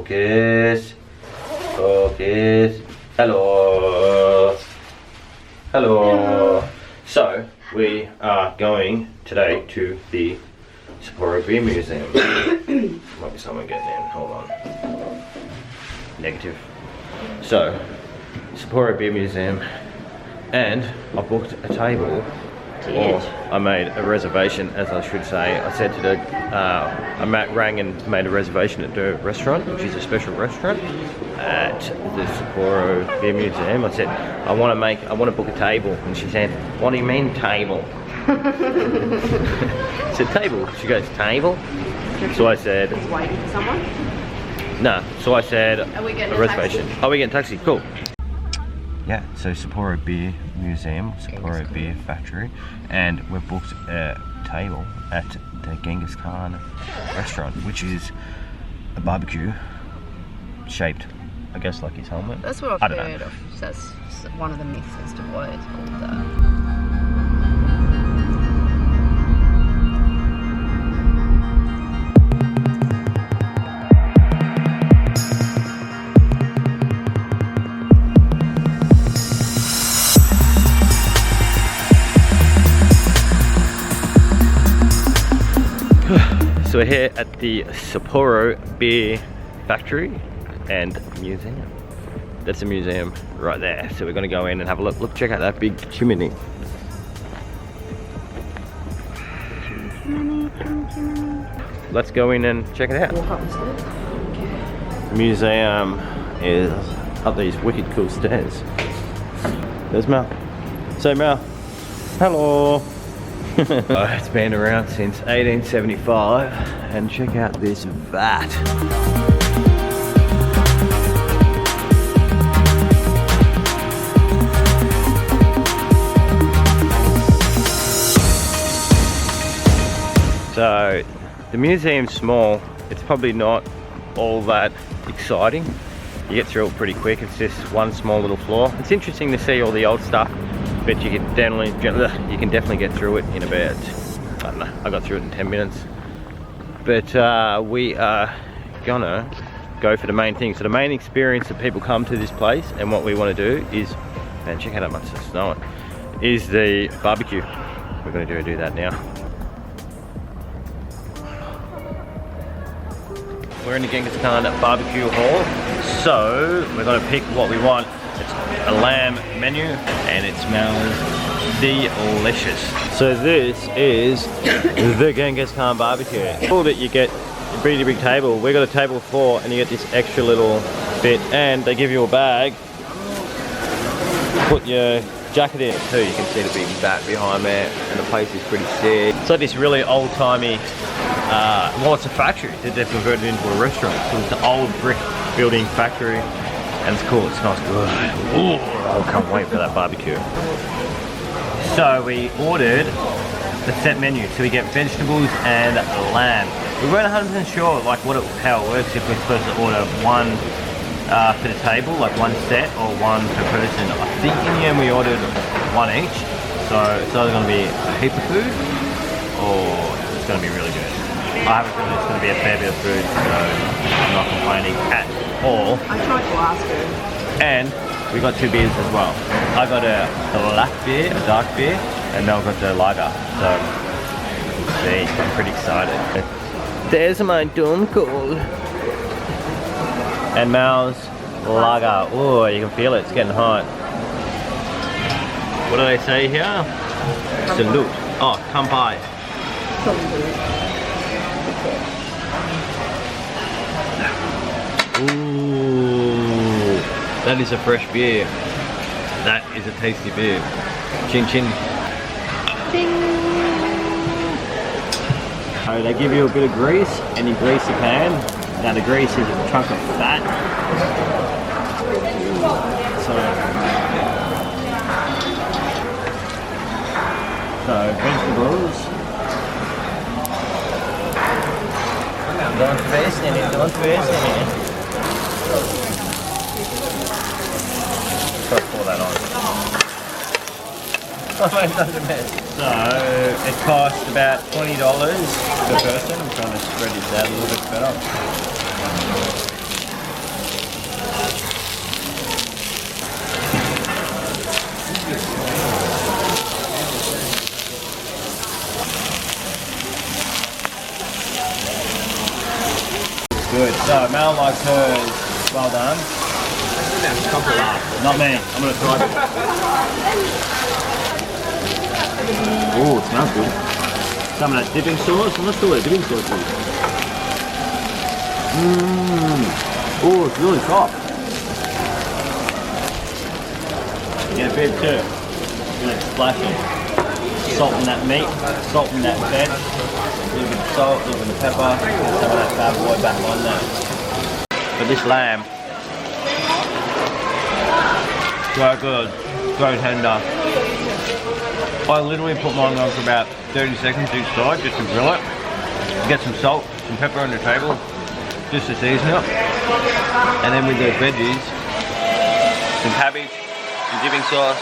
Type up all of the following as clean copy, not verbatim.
Focus. Focus. Hello. Hello. So, we are going today to the Sapporo Beer Museum. Might be someone getting in, hold on. Negative. So, Sapporo Beer Museum, and I booked a table. Or I made a reservation, as I should say. I said to the, I rang and made a reservation at the restaurant, which is a special restaurant at the Sapporo Beer Museum. I said, I want to book a table, and she said, what do you mean table? I said table. She goes, table? So I said, he's waiting for someone? No. So I said, are we getting a reservation. Are we getting a taxi? Cool. Yeah, so Sapporo Beer Museum, Sapporo Beer Factory, and we've booked a table at the Genghis Khan restaurant, which is a barbecue shaped, I guess, like his helmet. That's what I've heard of. That's one of the myths as to why it's called that. So we're here at the Sapporo Beer Factory and Museum. That's a museum right there. So we're gonna go in and have a look. Look, check out that big chimney. Let's go in and check it out. The museum is up these wicked cool stairs. There's Mel. Say Mel. Hello. It's been around since 1875, and check out this vat. So the museum's small. It's probably not all that exciting. You get through it pretty quick. It's just one small little floor. It's interesting to see all the old stuff, but you can definitely get through it in about, I don't know, I got through it in 10 minutes. But we are gonna go for the main thing. So the main experience that people come to this place, and what we want to do is, man, check out how much it's snowing, is the barbecue. We're gonna do that now. We're in the Genghis Khan barbecue hall, so we're gonna pick what we want. It's a lamb menu, and it smells delicious. So this is the Genghis Khan barbecue. All that you get a pretty big table. We got a table 4, and you get this extra little bit, and they give you a bag. Put your jacket in too. You can see the big vat behind there, and the place is pretty sick. It's like this really old-timey, well, it's a factory that they've converted into a restaurant. So it's an old brick building factory. And it's cool, it smells good. Ooh, I can't wait for that barbecue. So we ordered the set menu. So we get vegetables and lamb. We weren't 100% sure like how it works, if we're supposed to order one for the table, like one set, or one per person. I think in the end we ordered one each. So it's either going to be a heap of food, or it's going to be really good. I have a feeling it's going to be a fair bit of food, so I'm not complaining at all. I tried to ask her. And we got 2 beers as well. I got a black beer, a dark beer, and Mel got the lager. So, we'll see. I'm pretty excited. There's my dunkel. And Mel's lager. Oh, you can feel it. It's getting hot. What do they say here? Salute. Oh, kampai. Ooh, that is a fresh beer. That is a tasty beer. Chin chin. Ding. So they give you a bit of grease, and you grease the pan. Now the grease is a chunk of fat. So vegetables. Don't waste any, don't waste any. Let's pour that on. Oh, it doesn't mess. So, it costs about $20 per person. I'm trying to spread this out a little bit better. good. So Mel likes hers. Well done. Not me. I'm gonna try it. Oh, it smells good. Some of that dipping sauce. I'm not sure what the dipping sauce is. Oh, it's really soft. Get a bit too. Really splashing. Salt in that meat, salt in that veg, a little bit of salt, a little bit of pepper, and some of that bad boy back on there. But this lamb, so good, so tender. I literally put mine on for about 30 seconds each side just to grill it. Get some salt, some pepper on the table, just to season it. And then with those veggies, some cabbage, some dipping sauce.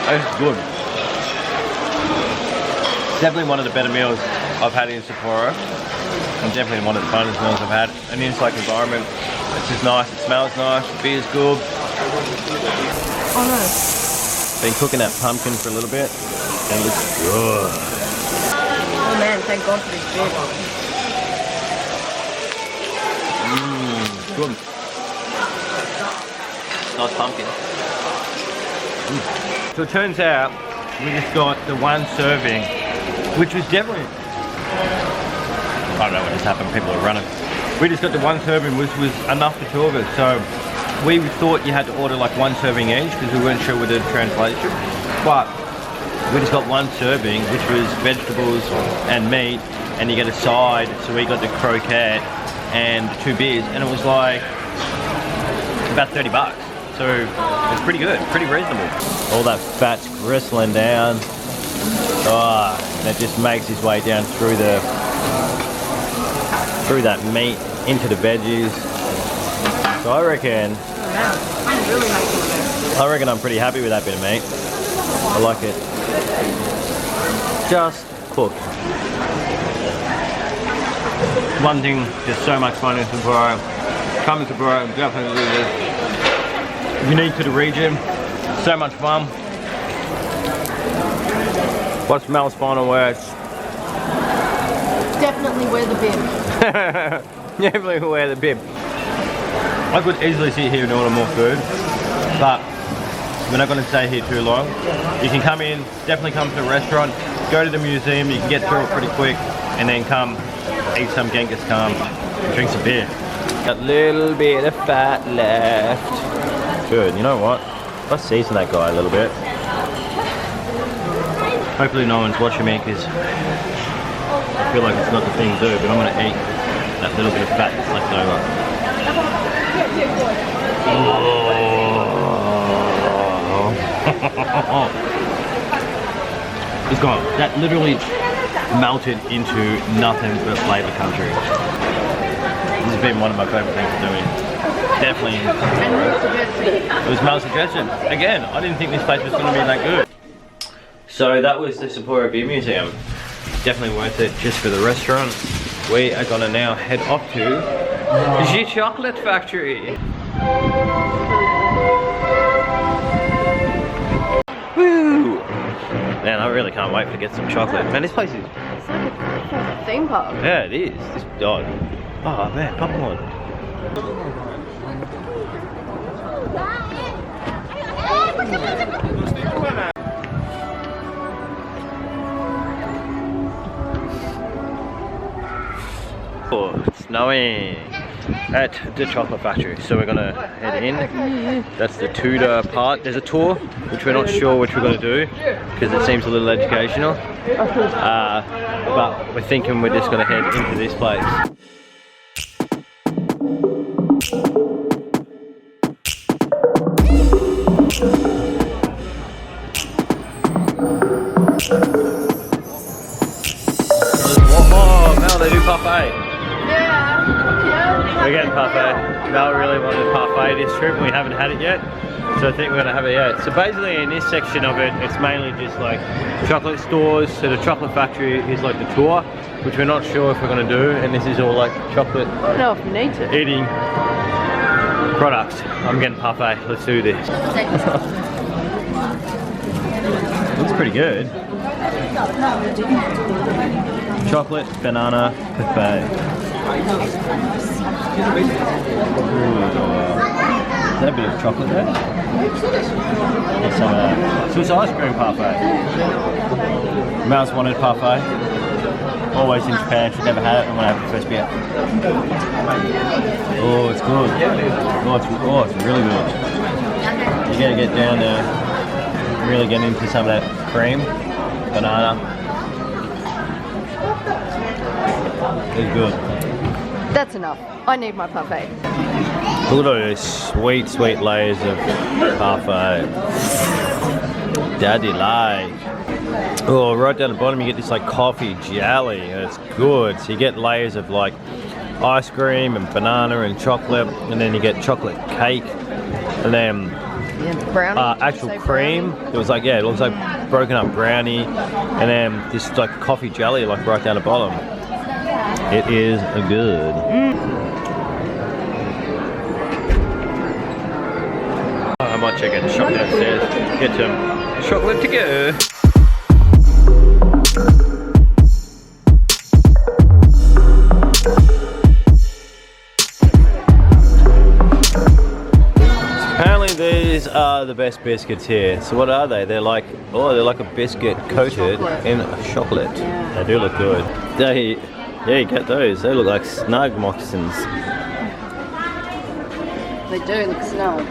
It's good. Definitely one of the better meals I've had in Sapporo. And definitely one of the funnest meals I've had. An inside environment. It's just nice, it smells nice, the beer's good. Oh no. Been cooking that pumpkin for a little bit. And it looks good. Oh man, thank God for this beer. Good. Nice pumpkin. So it turns out we just got the one serving, which was definitely, I don't know what just happened, people are running. We just got the one serving, which was enough for two of us. So we thought you had to order like one serving each because we weren't sure with the translation. But we just got one serving, which was vegetables and meat, and you get a side. So we got the croquette and 2 beers, and it was like about 30 bucks. So it's pretty good, pretty reasonable. All that fat's gristling down. Oh, and it just makes its way down through that meat into the veggies. So I reckon I'm pretty happy with that bit of meat. I like it. Just cooked. One thing, just so much fun in Sapporo. Come to Sapporo, definitely do this. Unique to the region, so much fun. What's Mel's final words? Definitely wear the bib. Definitely wear the bib. I could easily sit here and order more food, but we're not going to stay here too long. You can come in, definitely come to the restaurant, go to the museum, you can get through it pretty quick, and then come eat some Genghis Khan and drink some beer. Got a little bit of fat left. Good, you know what? Let's season that guy a little bit. Hopefully no one's watching me because I feel like it's not the thing to do, but I'm going to eat that little bit of fat that's left over. Oh. It's gone. That literally melted into nothing but flavor country. This has been one of my favorite things doing. Definitely. It was Mel's suggestion. Again, I didn't think this place was going to be that good. So that was the Sapporo Beer Museum. Definitely worth it just for the restaurant. We are going to now head off to Ishiya Chocolate Factory. Woo! Man, I really can't wait to get some chocolate. Man, this place is... It's like a theme park. Yeah, it is. This dog. Oh man, popcorn. Oh, it's snowing at the chocolate factory, so we're gonna head in. That's the Tudor part. There's a tour which we're not sure which we're gonna do because it seems a little educational, but we're thinking we're just gonna head into this place. Oh, Mel, they do parfait. We're getting parfait. Mel really wanted parfait this trip and we haven't had it yet. So I think we're gonna have it yet. So basically in this section of it, it's mainly just like chocolate stores. So the chocolate factory is like the tour, which we're not sure if we're gonna do. And this is all like chocolate I don't know if you need to. eating products. I'm getting parfait. Let's do this. Looks pretty good. chocolate banana parfait. Is that a bit of chocolate there? Or some of that. So it's ice cream parfait. Mel's wanted parfait. Always in Japan, she's never had it. I'm gonna have the first beer. Oh, it's good. Oh, it's really good. You gotta get down there, really get into some of that cream, banana. It's good. That's enough. I need my parfait. Look at those sweet, sweet layers of parfait. Daddy like. Oh, right down the bottom you get this like coffee jelly, and it's good. So you get layers of like ice cream and banana and chocolate, and then you get chocolate cake, and then Brownie. actual cream. Brownie? It was like, yeah, it looks like broken up brownie, and then this like coffee jelly like right down the bottom. It is good. I might check out the shop downstairs, get some chocolate to go. Apparently these are the best biscuits here. So what are they? They're like, oh, they're like a biscuit coated in chocolate. They do look good. Yeah, you get those. They look like snug moccasins. They do look snug.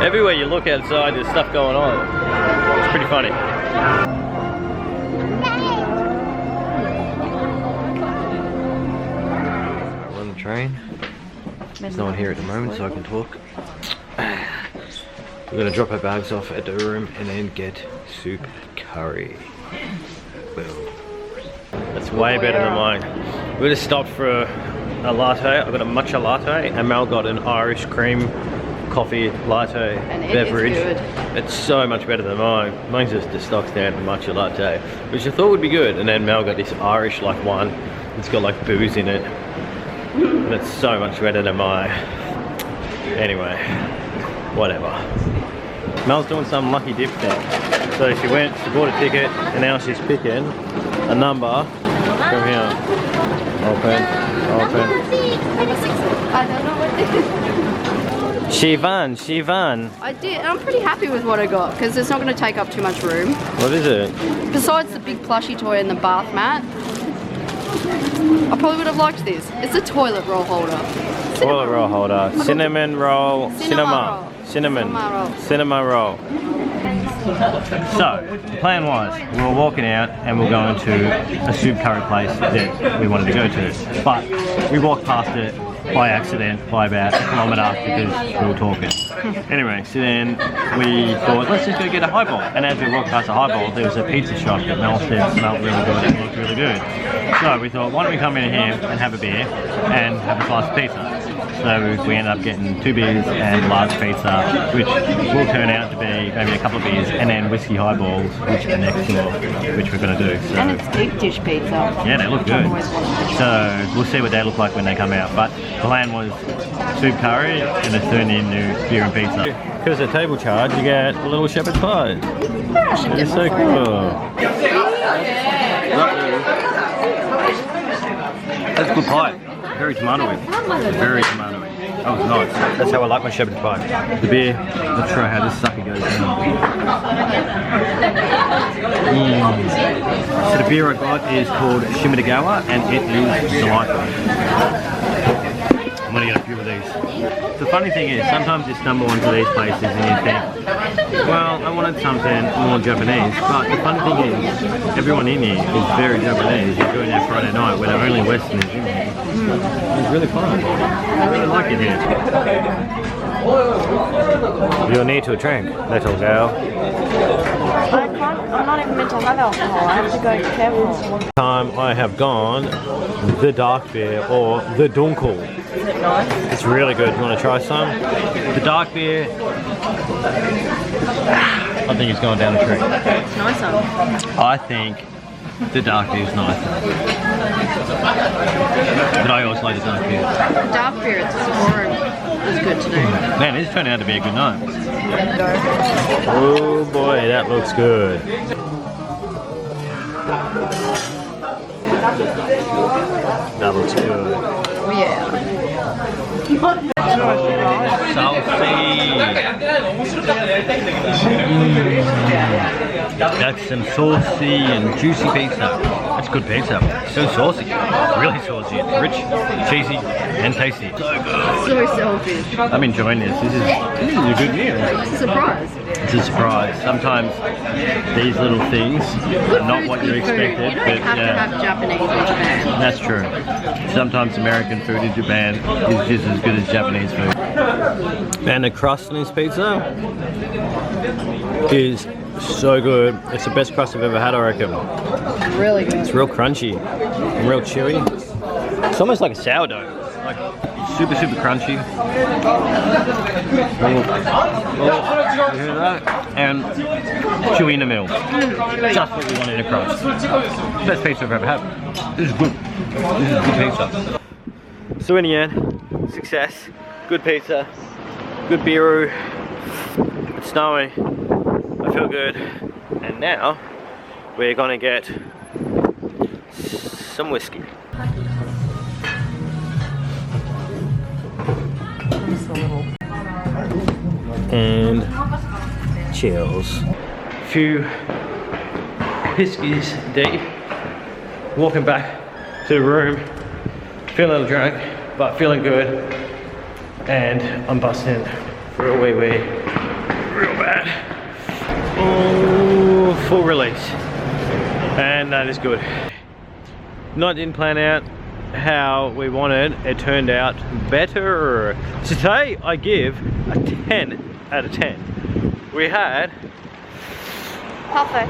Everywhere you look outside, there's stuff going on. It's pretty funny. We're on the train. There's no one here at the moment, so I can talk. We're gonna drop our bags off at the room and then get soup curry. Boom. That's way better than mine. We just stopped for a latte. I got a matcha latte, and Mel got an Irish cream coffee latte beverage. It's so much better than mine. Mine's just the stock standard matcha latte, which I thought would be good. And then Mel got this Irish like one. It's got like booze in it, and it's so much better than mine. Anyway, whatever. Mel's doing some lucky dip thing. So she bought a ticket, and now she's picking a number from here. Open. I don't know what this is. Shivan. I did. I'm pretty happy with what I got because it's not going to take up too much room. What is it? Besides the big plushie toy and the bath mat, I probably would have liked this. It's a toilet roll holder. Toilet roll holder. Cinnamon roll. Cinema roll. So, the plan was, we were walking out and we were going to a soup curry place that we wanted to go to. But we walked past it by accident by about a kilometre because we were talking. Anyway, so then we thought, let's just go get a highball. And as we walked past the highball, there was a pizza shop that Mel said smelled really good and looked really good. So we thought, why don't we come in here and have a beer and have a slice of pizza. So we ended up getting 2 beers and a large pizza, which will turn out to be maybe a couple of beers, and then whiskey highballs, which are next door, which we're going to do. So, and it's deep dish pizza. Yeah, they look good. So we'll see what they look like when they come out. But the plan was soup curry and a turn in new beer and pizza. Because of the table charge, you get a little shepherd's pie. It's so cool. That's good pie. Very tomatoey. Very tomatoey. That was nice. That's how I like my shepherd's pie. The beer, let's try how this sucker goes down. So the beer I got is called Shimodagawa, and it is delightful. I'm gonna get a few of these. The funny thing is, sometimes you stumble into these places and you think, well, I wanted something more Japanese, but the funny thing is, everyone in here is very Japanese. You're doing that Friday night where the only Westerners in here. It's really fun. I really like it here. You'll need to drink, little girl. I'm not even meant to have alcohol. I have to go careful. Time I have gone the dark beer or the dunkel. It's really good. You want to try some? The dark beer, I think it's going down the tree. It's nicer. I think the dark beer is nicer. But I always like the dark beer. Dark beer, it's boring. was good today. Man, this turned out to be a good night. Oh boy, that looks good. That looks good. Oh yeah. That's some saucy and juicy pizza. That's good pizza. So saucy. Really saucy. It's rich, cheesy, and tasty. So good. So selfish. I'm enjoying this. This is a good meal. It's a surprise. It's a surprise. Sometimes these little things are not what you expected. You don't have to have Japanese in Japan. That's true. Sometimes American food in Japan is just as good as Japanese food. And the crust on this pizza is so good. It's the best crust I've ever had, I reckon. Really good. It's real crunchy and real chewy. It's almost like a sourdough. Like super, super crunchy. You hear that? And chewy in the middle. Just what we want in a crust. Best pizza I've ever had. This is good. This is good pizza. So in the end, success. Good pizza. Good beeroo. It's snowing. I feel good. And now we're gonna get some whiskey. And chills. Few whiskeys deep. Walking back to the room, feeling a little drunk, but feeling good. And I'm busting real wee, real bad. Oh, full release. And that is good. Didn't plan out how we wanted. It turned out better. So today I give a 10 out of 10. We had Parfait.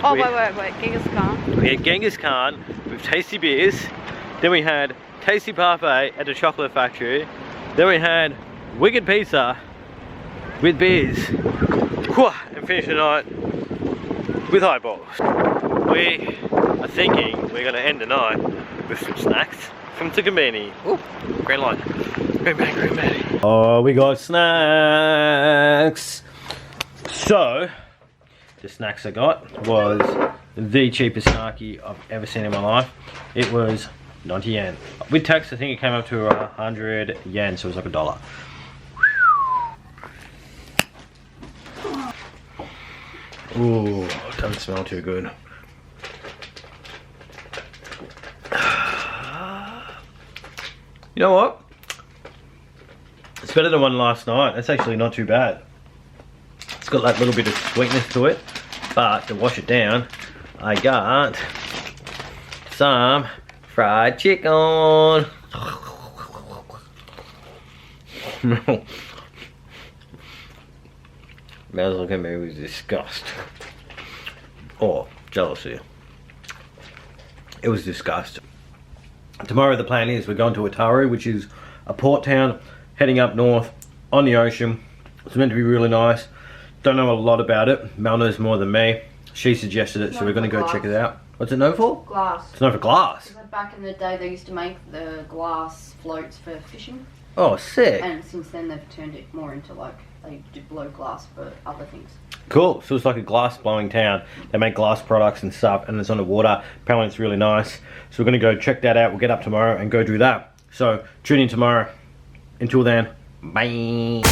Oh, wait. Genghis Khan. We had Genghis Khan with tasty beers. Then we had tasty parfait at the Chocolate Factory. Then we had wicked pizza with beers. And finish the night with highballs. We are thinking we're going to end the night with some snacks from Tukambini. Ooh, green light. Green bag. Oh, we got snacks. So, the snacks I got was the cheapest snarky I've ever seen in my life. It was 90 yen. With tax, I think it came up to 100 yen, so it was like $1. Ooh, it doesn't smell too good. You know what? It's better than one last night. It's actually not too bad. It's got that little bit of sweetness to it, but to wash it down, I got some fried chicken. Mel's looking at me with disgust. Or jealousy. It was disgust. Tomorrow the plan is we're going to Otaru, which is a port town heading up north on the ocean. It's meant to be really nice. Don't know a lot about it. Mel knows more than me. She suggested it, so we're going to go check it out. What's it known for? Glass. It's known for glass. Back in the day they used to make the glass floats for fishing. Oh, sick. And since then they've turned it more into like, they do blow glass for other things. Cool, so it's like a glass blowing town. They make glass products and stuff, and it's on the water. Apparently it's really nice. So we're gonna go check that out. We'll get up tomorrow and go do that. So tune in tomorrow. Until then, bye.